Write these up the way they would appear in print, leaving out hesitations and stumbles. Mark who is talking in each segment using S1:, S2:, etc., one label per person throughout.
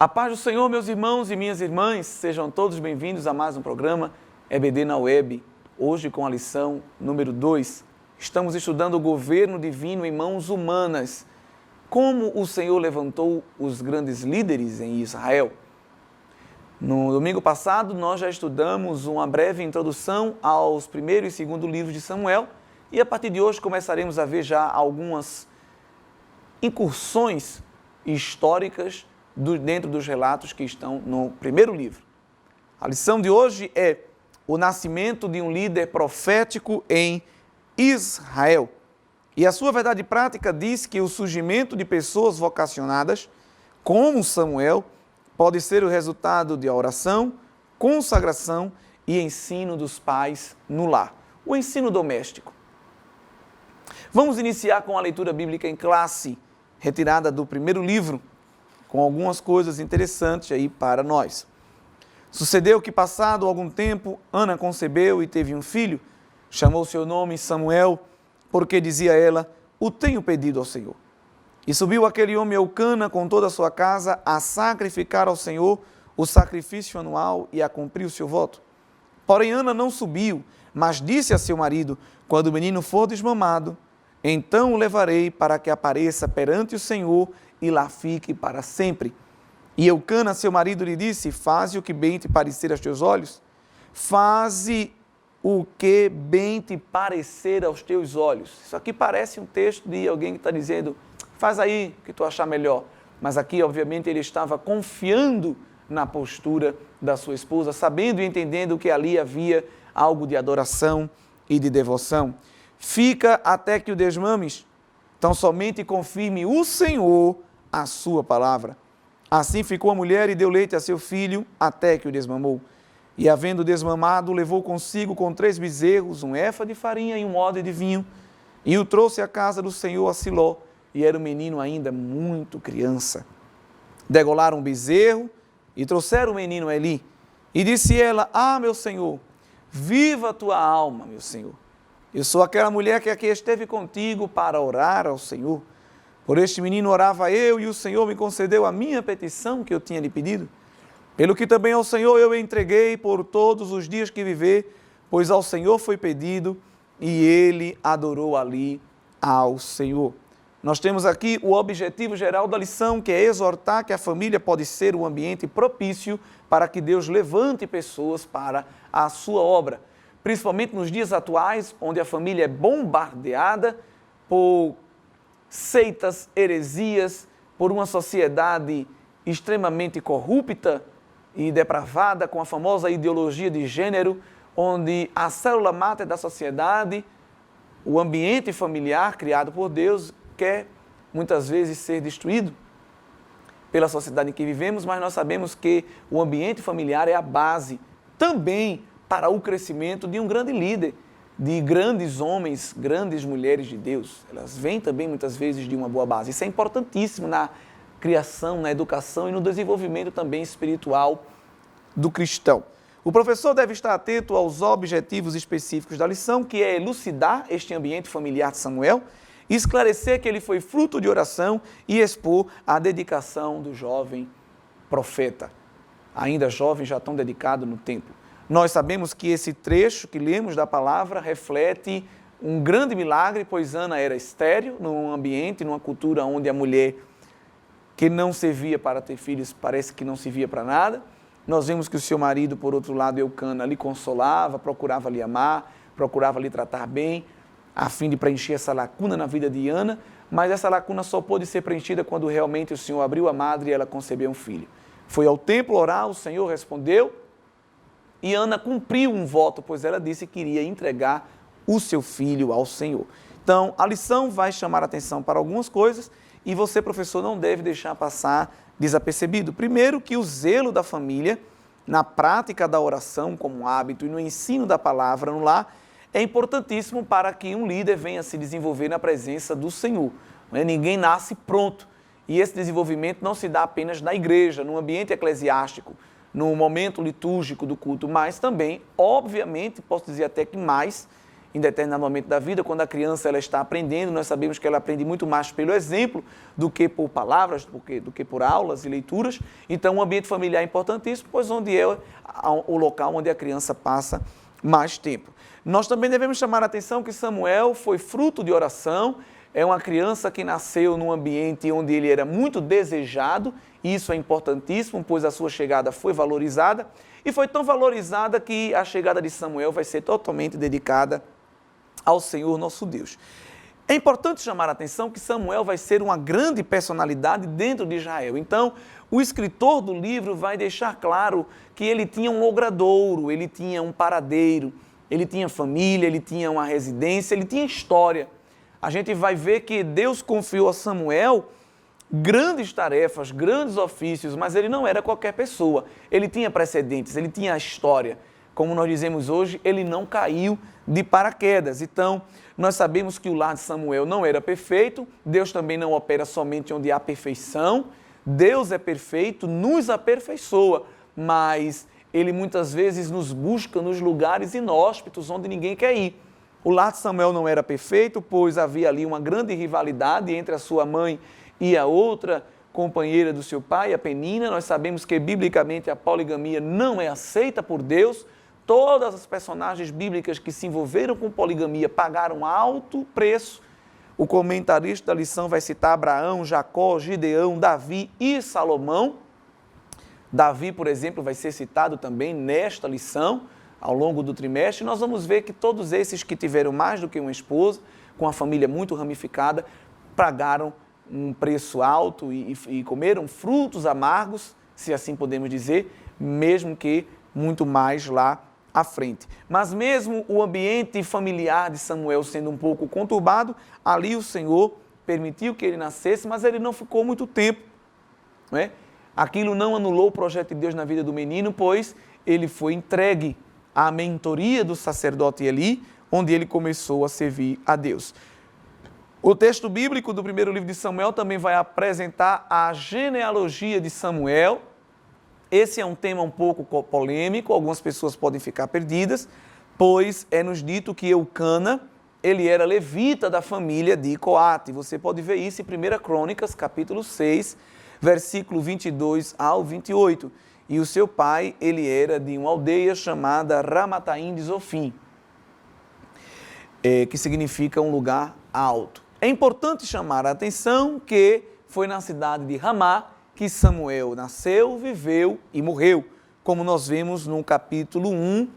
S1: A paz do Senhor, meus irmãos e minhas irmãs, sejam todos bem-vindos a mais um programa EBD na Web. Hoje com a lição número 2, estamos estudando o governo divino em mãos humanas. Como o Senhor levantou os grandes líderes em Israel. No domingo passado, nós já estudamos uma breve introdução aos primeiro e segundo livros de Samuel e a partir de hoje começaremos a ver já algumas incursões históricas dentro dos relatos que estão no primeiro livro. A lição de hoje é o nascimento de um líder profético em Israel. E a sua verdade prática diz que o surgimento de pessoas vocacionadas, como Samuel, pode ser o resultado de oração, consagração e ensino dos pais no lar. O ensino doméstico. Vamos iniciar com a leitura bíblica em classe, retirada do primeiro livro, com algumas coisas interessantes aí para nós. Sucedeu que, passado algum tempo, Ana concebeu e teve um filho, chamou seu nome Samuel, porque dizia ela, o tenho pedido ao Senhor. E subiu aquele homem Eucana com toda a sua casa a sacrificar ao Senhor o sacrifício anual e a cumprir o seu voto. Porém Ana não subiu, mas disse a seu marido, quando o menino for desmamado, então o levarei para que apareça perante o Senhor e lá fique para sempre. E Eucana, seu marido, lhe disse, faze o que bem te parecer aos teus olhos, faze o que bem te parecer aos teus olhos. Isso aqui parece um texto de alguém que está dizendo, faz aí o que tu achar melhor. Mas aqui, obviamente, ele estava confiando na postura da sua esposa, sabendo e entendendo que ali havia algo de adoração e de devoção. Fica até que o desmames, então somente confirme o Senhor a sua palavra. Assim ficou a mulher e deu leite a seu filho até que o desmamou. E havendo desmamado, levou consigo com 3 bezerros, um efa de farinha e um odre de vinho, e o trouxe à casa do Senhor a Siló, e era o menino ainda muito criança. Degolaram o bezerro e trouxeram o menino a Eli. E disse ela, meu Senhor, viva a tua alma, meu Senhor. Eu sou aquela mulher que aqui esteve contigo para orar ao Senhor. Por este menino orava eu e o Senhor me concedeu a minha petição que eu tinha lhe pedido. Pelo que também ao Senhor eu entreguei por todos os dias que viver, pois ao Senhor foi pedido e ele adorou ali ao Senhor. Nós temos aqui o objetivo geral da lição, que é exortar que a família pode ser um ambiente propício para que Deus levante pessoas para a sua obra. Principalmente nos dias atuais, onde a família é bombardeada por seitas, heresias, por uma sociedade extremamente corrupta e depravada, com a famosa ideologia de gênero, onde a célula máter da sociedade, o ambiente familiar criado por Deus, quer muitas vezes ser destruído pela sociedade em que vivemos, mas nós sabemos que o ambiente familiar é a base também para o crescimento de um grande líder, de grandes homens, grandes mulheres de Deus. Elas vêm também muitas vezes de uma boa base. Isso é importantíssimo na criação, na educação e no desenvolvimento também espiritual do cristão. O professor deve estar atento aos objetivos específicos da lição, que é elucidar este ambiente familiar de Samuel, esclarecer que ele foi fruto de oração e expor a dedicação do jovem profeta. Ainda jovem, já tão dedicado no templo. Nós sabemos que esse trecho que lemos da palavra reflete um grande milagre, pois Ana era estéril, num ambiente, numa cultura onde a mulher que não servia para ter filhos parece que não servia para nada. Nós vemos que o seu marido, por outro lado, Eucana, lhe consolava, procurava lhe amar, procurava lhe tratar bem, a fim de preencher essa lacuna na vida de Ana, mas essa lacuna só pôde ser preenchida quando realmente o Senhor abriu a madre e ela concebeu um filho. Foi ao templo orar, o Senhor respondeu, e Ana cumpriu um voto, pois ela disse que iria entregar o seu filho ao Senhor. Então, a lição vai chamar a atenção para algumas coisas e você, professor, não deve deixar passar desapercebido. Primeiro, que o zelo da família, na prática da oração como hábito e no ensino da palavra no lar, é importantíssimo para que um líder venha se desenvolver na presença do Senhor. Ninguém nasce pronto. E esse desenvolvimento não se dá apenas na igreja, no ambiente eclesiástico, no momento litúrgico do culto, mas também, obviamente, posso dizer até que mais, em determinado momento da vida, quando a criança ela está aprendendo, nós sabemos que ela aprende muito mais pelo exemplo do que por palavras, do que por aulas e leituras. Então, o ambiente familiar é importantíssimo, pois onde é o local onde a criança passa mais tempo. Nós também devemos chamar a atenção que Samuel foi fruto de oração, é uma criança que nasceu num ambiente onde ele era muito desejado, e isso é importantíssimo, pois a sua chegada foi valorizada, e foi tão valorizada que a chegada de Samuel vai ser totalmente dedicada ao Senhor nosso Deus. É importante chamar a atenção que Samuel vai ser uma grande personalidade dentro de Israel. Então, o escritor do livro vai deixar claro que ele tinha um logradouro, ele tinha um paradeiro, ele tinha família, ele tinha uma residência, ele tinha história. A gente vai ver que Deus confiou a Samuel grandes tarefas, grandes ofícios, mas ele não era qualquer pessoa. Ele tinha precedentes, ele tinha a história. Como nós dizemos hoje, ele não caiu de paraquedas. Então, nós sabemos que o lar de Samuel não era perfeito, Deus também não opera somente onde há perfeição, Deus é perfeito, nos aperfeiçoa, mas ele muitas vezes nos busca nos lugares inóspitos onde ninguém quer ir. O lar de Samuel não era perfeito, pois havia ali uma grande rivalidade entre a sua mãe e a outra companheira do seu pai, a Penina. Nós sabemos que biblicamente a poligamia não é aceita por Deus. Todas as personagens bíblicas que se envolveram com poligamia pagaram alto preço. O comentarista da lição vai citar Abraão, Jacó, Gideão, Davi e Salomão. Davi, por exemplo, vai ser citado também nesta lição, ao longo do trimestre. Nós vamos ver que todos esses que tiveram mais do que uma esposa, com a família muito ramificada, pagaram um preço alto e comeram frutos amargos, se assim podemos dizer, mesmo que muito mais lá à frente. Mas mesmo o ambiente familiar de Samuel sendo um pouco conturbado, ali o Senhor permitiu que ele nascesse, mas ele não ficou muito tempo, não é? Aquilo não anulou o projeto de Deus na vida do menino, pois ele foi entregue à mentoria do sacerdote Eli, onde ele começou a servir a Deus. O texto bíblico do primeiro livro de Samuel também vai apresentar a genealogia de Samuel. Esse é um tema um pouco polêmico, algumas pessoas podem ficar perdidas, pois é-nos dito que Eucana, ele era levita da família de Coate. Você pode ver isso em 1 Crônicas, capítulo 6, versículo 22 ao 28. E o seu pai, ele era de uma aldeia chamada Ramataim de Zofim, que significa um lugar alto. É importante chamar a atenção que foi na cidade de Ramá que Samuel nasceu, viveu e morreu, como nós vemos no capítulo 1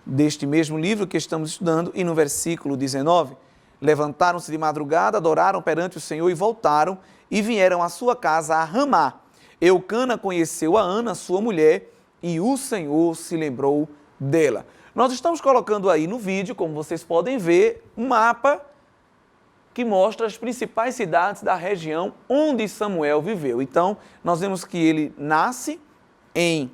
S1: deste mesmo livro que estamos estudando e no versículo 19. Levantaram-se de madrugada, adoraram perante o Senhor e voltaram e vieram à sua casa a Ramá. Eucana conheceu a Ana, sua mulher, e o Senhor se lembrou dela. Nós estamos colocando aí no vídeo, como vocês podem ver, um mapa que mostra as principais cidades da região onde Samuel viveu. Então, nós vemos que ele nasce em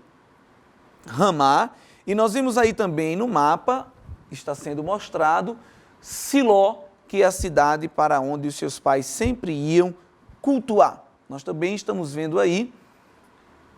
S1: Ramá, e nós vemos aí também no mapa, está sendo mostrado, Siló, que é a cidade para onde os seus pais sempre iam cultuar. Nós também estamos vendo aí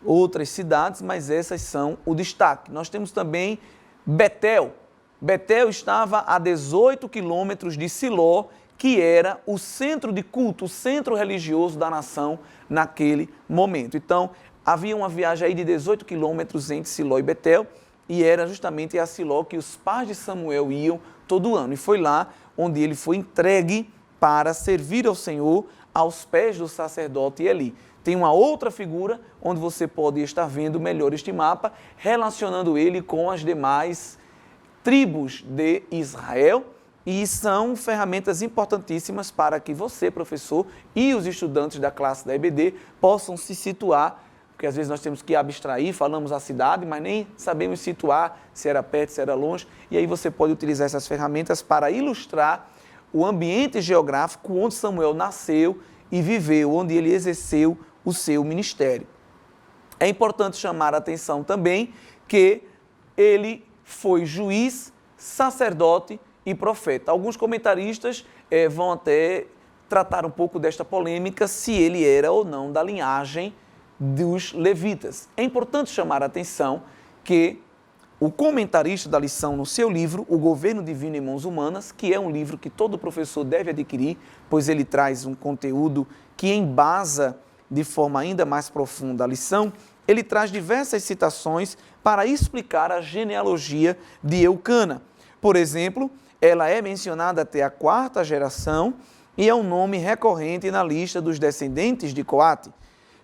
S1: outras cidades, mas essas são o destaque. Nós temos também Betel. Betel estava a 18 quilômetros de Siló, que era o centro de culto, o centro religioso da nação naquele momento. Então, havia uma viagem aí de 18 quilômetros entre Siló e Betel, e era justamente a Siló que os pais de Samuel iam todo ano. E foi lá onde ele foi entregue para servir ao Senhor aos pés do sacerdote Eli. Tem uma outra figura onde você pode estar vendo melhor este mapa, relacionando ele com as demais tribos de Israel, e são ferramentas importantíssimas para que você, professor, e os estudantes da classe da EBD possam se situar, porque às vezes nós temos que abstrair, falamos a cidade, mas nem sabemos situar se era perto, se era longe, e aí você pode utilizar essas ferramentas para ilustrar o ambiente geográfico onde Samuel nasceu e viveu, onde ele exerceu o seu ministério. É importante chamar a atenção também que ele foi juiz, sacerdote e profeta. Alguns comentaristas vão até tratar um pouco desta polêmica, se ele era ou não da linhagem dos levitas. É importante chamar a atenção que o comentarista da lição no seu livro, O Governo Divino em Mãos Humanas, que é um livro que todo professor deve adquirir, pois ele traz um conteúdo que embasa de forma ainda mais profunda a lição, ele traz diversas citações para explicar a genealogia de Eucana. Por exemplo, ela é mencionada até a 4ª geração e é um nome recorrente na lista dos descendentes de Coate.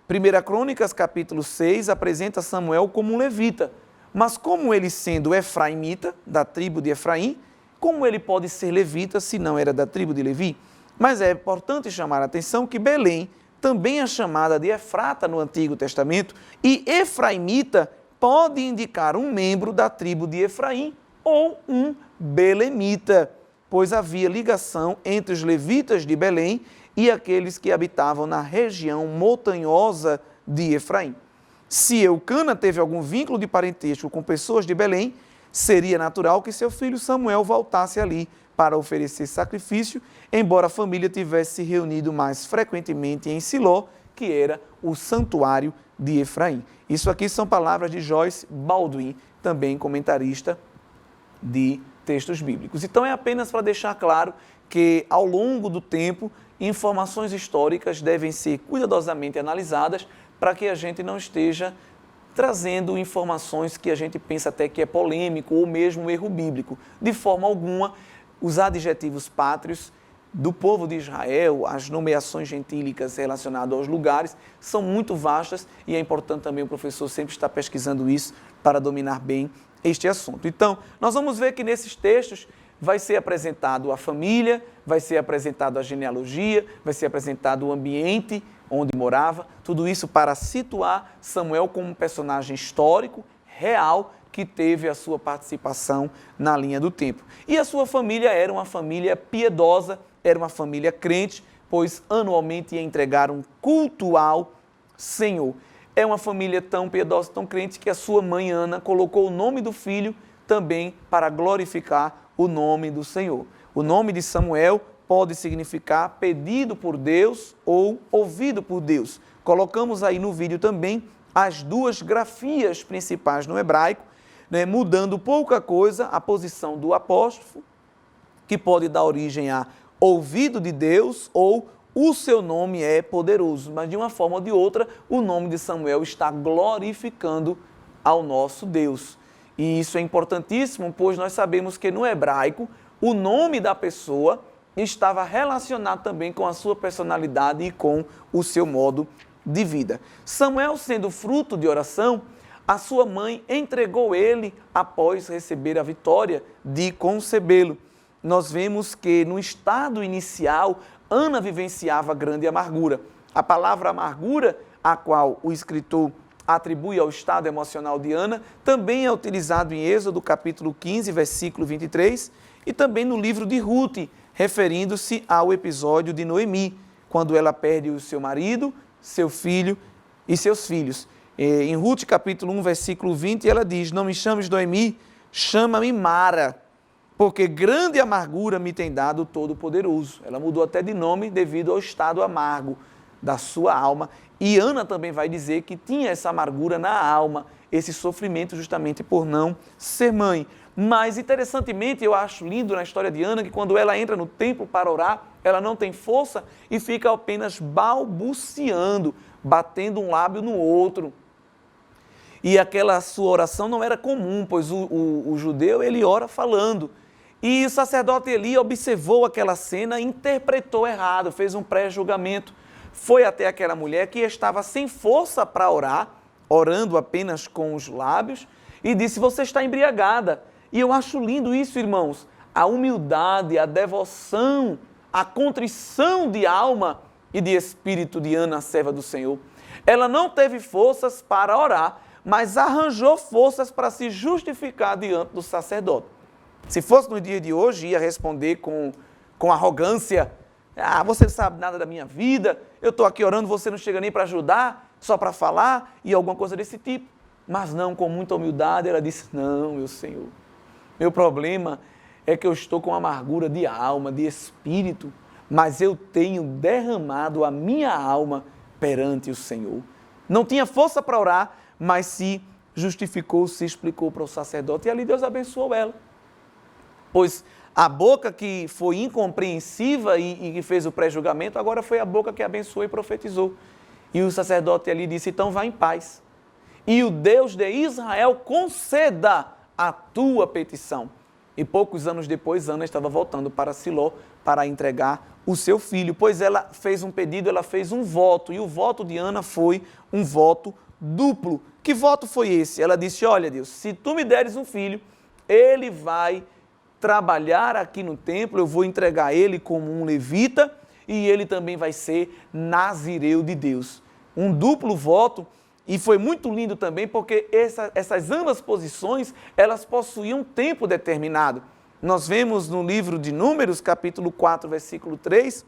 S1: 1 Crônicas, capítulo 6, apresenta Samuel como um levita, mas como ele sendo efraimita, da tribo de Efraim, como ele pode ser levita se não era da tribo de Levi? Mas é importante chamar a atenção que Belém também é chamada de Efrata no Antigo Testamento, e efraimita pode indicar um membro da tribo de Efraim ou um belemita, pois havia ligação entre os levitas de Belém e aqueles que habitavam na região montanhosa de Efraim. Se Eucana teve algum vínculo de parentesco com pessoas de Belém, seria natural que seu filho Samuel voltasse ali para oferecer sacrifício, embora a família tivesse se reunido mais frequentemente em Siló, que era o santuário de Efraim. Isso aqui são palavras de Joyce Baldwin, também comentarista de textos bíblicos. Então é apenas para deixar claro que ao longo do tempo, informações históricas devem ser cuidadosamente analisadas para que a gente não esteja trazendo informações que a gente pensa até que é polêmico ou mesmo um erro bíblico. De forma alguma, os adjetivos pátrios do povo de Israel, as nomeações gentílicas relacionadas aos lugares, são muito vastas e é importante também o professor sempre estar pesquisando isso para dominar bem este assunto. Então, nós vamos ver que nesses textos vai ser apresentado a família, vai ser apresentado a genealogia, vai ser apresentado o ambiente onde morava, tudo isso para situar Samuel como um personagem histórico, real, que teve a sua participação na linha do tempo. E a sua família era uma família piedosa, era uma família crente, pois anualmente ia entregar um culto ao Senhor. É uma família tão piedosa, tão crente, que a sua mãe Ana colocou o nome do filho também para glorificar o nome do Senhor. O nome de Samuel pode significar pedido por Deus ou ouvido por Deus. Colocamos aí no vídeo também as 2 grafias principais no hebraico, né, mudando pouca coisa a posição do apóstrofo, que pode dar origem a ouvido de Deus ou o seu nome é poderoso. Mas de uma forma ou de outra, o nome de Samuel está glorificando ao nosso Deus. E isso é importantíssimo, pois nós sabemos que no hebraico, o nome da pessoa estava relacionado também com a sua personalidade e com o seu modo de vida. Samuel, sendo fruto de oração, a sua mãe entregou ele após receber a vitória de concebê-lo. Nós vemos que no estado inicial, Ana vivenciava grande amargura. A palavra amargura, a qual o escritor atribui ao estado emocional de Ana, também é utilizado em Êxodo capítulo 15, versículo 23, e também no livro de Ruth, referindo-se ao episódio de Noemi, quando ela perde o seu marido, seu filho e seus filhos. Em Ruth capítulo 1, versículo 20, ela diz: não me chames Noemi, chama-me Mara, porque grande amargura me tem dado o Todo-Poderoso. Ela mudou até de nome devido ao estado amargo da sua alma. E Ana também vai dizer que tinha essa amargura na alma, esse sofrimento justamente por não ser mãe. Mas, interessantemente, eu acho lindo na história de Ana que quando ela entra no templo para orar, ela não tem força e fica apenas balbuciando, batendo um lábio no outro. E aquela sua oração não era comum, pois o judeu, ele ora falando. E o sacerdote Eli observou aquela cena e interpretou errado, fez um pré-julgamento. Foi até aquela mulher que estava sem força para orar, orando apenas com os lábios, e disse: você está embriagada. E eu acho lindo isso, irmãos, a humildade, a devoção, a contrição de alma e de espírito de Ana, a serva do Senhor. Ela não teve forças para orar, mas arranjou forças para se justificar diante do sacerdote. Se fosse no dia de hoje, ia responder com arrogância: ah, você não sabe nada da minha vida, eu estou aqui orando, você não chega nem para ajudar, só para falar, e alguma coisa desse tipo. Mas não, com muita humildade, ela disse: não, meu Senhor, meu problema é que eu estou com amargura de alma, de espírito, mas eu tenho derramado a minha alma perante o Senhor. Não tinha força para orar, mas se justificou-se, explicou para o sacerdote, e ali Deus abençoou ela. Pois a boca que foi incompreensiva e que fez o pré-julgamento, agora foi a boca que abençoou e profetizou. E o sacerdote ali disse, então vá em paz. E o Deus de Israel conceda a tua petição. E poucos anos depois, Ana estava voltando para Siló para entregar o seu filho, pois ela fez um pedido, ela fez um voto, e o voto de Ana foi um voto duplo. Que voto foi esse? Ela disse, olha Deus, se tu me deres um filho, ele vai trabalhar aqui no templo, eu vou entregar ele como um levita, e ele também vai ser nazireu de Deus. Um duplo voto, e foi muito lindo também, porque essas ambas posições, elas possuíam um tempo determinado. Nós vemos no livro de Números, capítulo 4, versículo 3,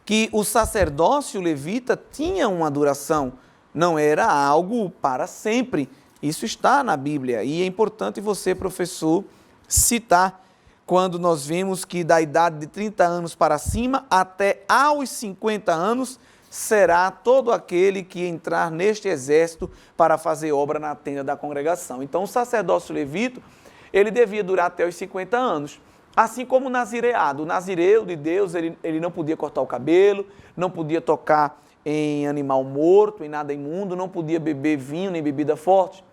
S1: que o sacerdócio levita tinha uma duração, não era algo para sempre. Isso está na Bíblia e é importante você, professor, citar quando nós vemos que da idade de 30 anos para cima até aos 50 anos será todo aquele que entrar neste exército para fazer obra na tenda da congregação. Então o sacerdócio levita, ele devia durar até os 50 anos. Assim como o nazireado. O nazireu de Deus, ele não podia cortar o cabelo, não podia tocar em animal morto, em nada imundo, não podia beber vinho nem bebida forte.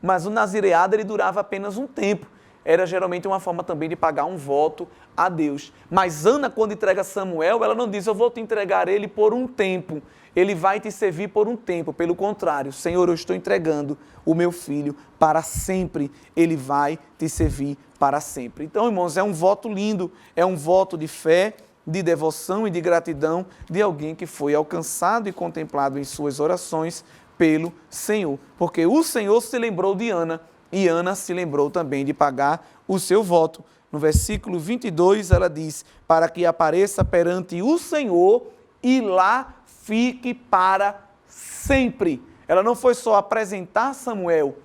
S1: Mas o nazireado, ele durava apenas um tempo. Era geralmente uma forma também de pagar um voto a Deus. Mas Ana, quando entrega Samuel, ela não diz, eu vou te entregar ele por um tempo. Ele vai te servir por um tempo. Pelo contrário, Senhor, eu estou entregando o meu filho para sempre. Ele vai te servir para sempre. Então, irmãos, é um voto lindo, é um voto de fé, de devoção e de gratidão de alguém que foi alcançado e contemplado em suas orações pelo Senhor. Porque o Senhor se lembrou de Ana e Ana se lembrou também de pagar o seu voto. No versículo 22, ela diz, para que apareça perante o Senhor e lá fique para sempre. Ela não foi só apresentar Samuel,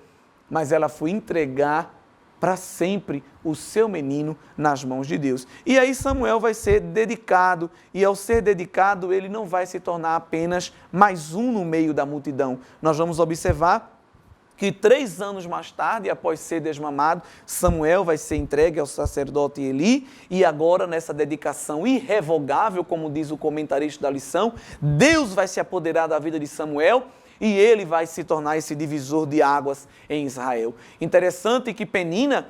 S1: mas ela foi entregar para sempre o seu menino nas mãos de Deus. E aí Samuel vai ser dedicado, e ao ser dedicado, ele não vai se tornar apenas mais um no meio da multidão. Nós vamos observar que 3 anos mais tarde, após ser desmamado, Samuel vai ser entregue ao sacerdote Eli, e agora nessa dedicação irrevogável, como diz o comentarista da lição, Deus vai se apoderar da vida de Samuel, e ele vai se tornar esse divisor de águas em Israel. Interessante que Penina,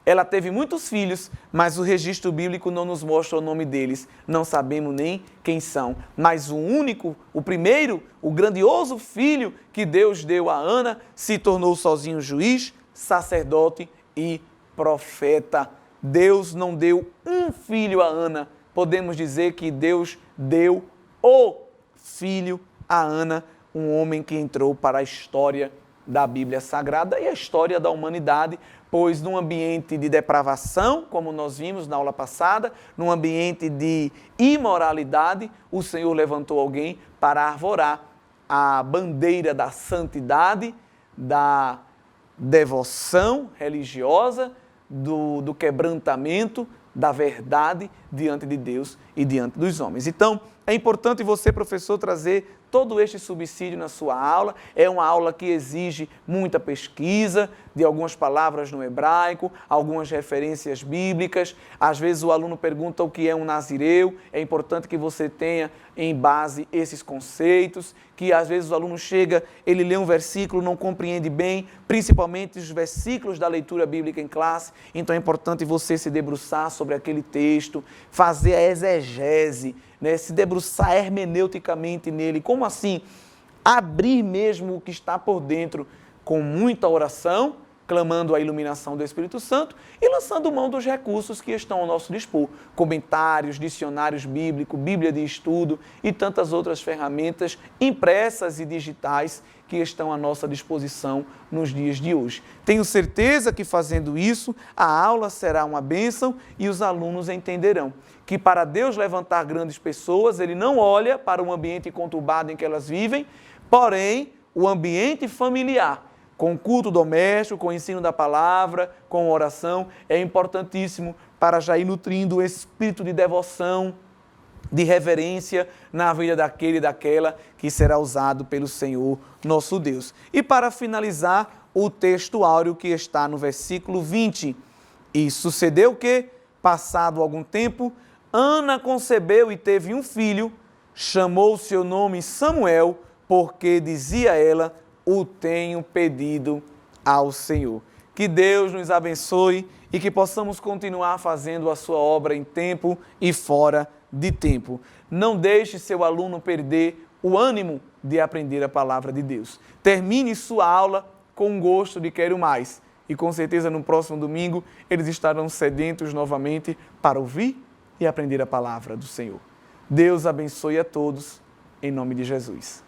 S1: ela teve muitos filhos, mas o registro bíblico não nos mostra o nome deles. Não sabemos nem quem são. Mas o único, o primeiro, o grandioso filho que Deus deu a Ana, se tornou sozinho juiz, sacerdote e profeta. Deus não deu um filho a Ana. Podemos dizer que Deus deu o filho a Ana, um homem que entrou para a história da Bíblia Sagrada e a história da humanidade, pois num ambiente de depravação, como nós vimos na aula passada, num ambiente de imoralidade, o Senhor levantou alguém para arvorar a bandeira da santidade, da devoção religiosa, do quebrantamento, da verdade diante de Deus e diante dos homens. Então, é importante você, professor, trazer todo este subsídio na sua aula. É uma aula que exige muita pesquisa de algumas palavras no hebraico, algumas referências bíblicas. Às vezes o aluno pergunta o que é um nazireu. É importante que você tenha em base esses conceitos, que às vezes o aluno chega, ele lê um versículo, não compreende bem, principalmente os versículos da leitura bíblica em classe. Então é importante você se debruçar sobre aquele texto, fazer a exegese, né? Se debruçar hermeneuticamente nele. Como assim? Abrir mesmo o que está por dentro com muita oração, clamando a iluminação do Espírito Santo e lançando mão dos recursos que estão ao nosso dispor. Comentários, dicionários bíblicos, Bíblia de estudo e tantas outras ferramentas impressas e digitais que estão à nossa disposição nos dias de hoje. Tenho certeza que fazendo isso, a aula será uma bênção e os alunos entenderão que para Deus levantar grandes pessoas, Ele não olha para o ambiente conturbado em que elas vivem, porém, o ambiente familiar, com culto doméstico, com o ensino da palavra, com oração, é importantíssimo para já ir nutrindo o espírito de devoção, de reverência na vida daquele e daquela que será usado pelo Senhor nosso Deus. E para finalizar, o texto áureo que está no versículo 20. E sucedeu que, passado algum tempo, Ana concebeu e teve um filho, chamou seu nome Samuel, porque dizia ela, o tenho pedido ao Senhor. Que Deus nos abençoe e que possamos continuar fazendo a sua obra em tempo e fora de tempo. Não deixe seu aluno perder o ânimo de aprender a palavra de Deus. Termine sua aula com gosto de quero mais. E com certeza no próximo domingo eles estarão sedentos novamente para ouvir e aprender a palavra do Senhor. Deus abençoe a todos, em nome de Jesus.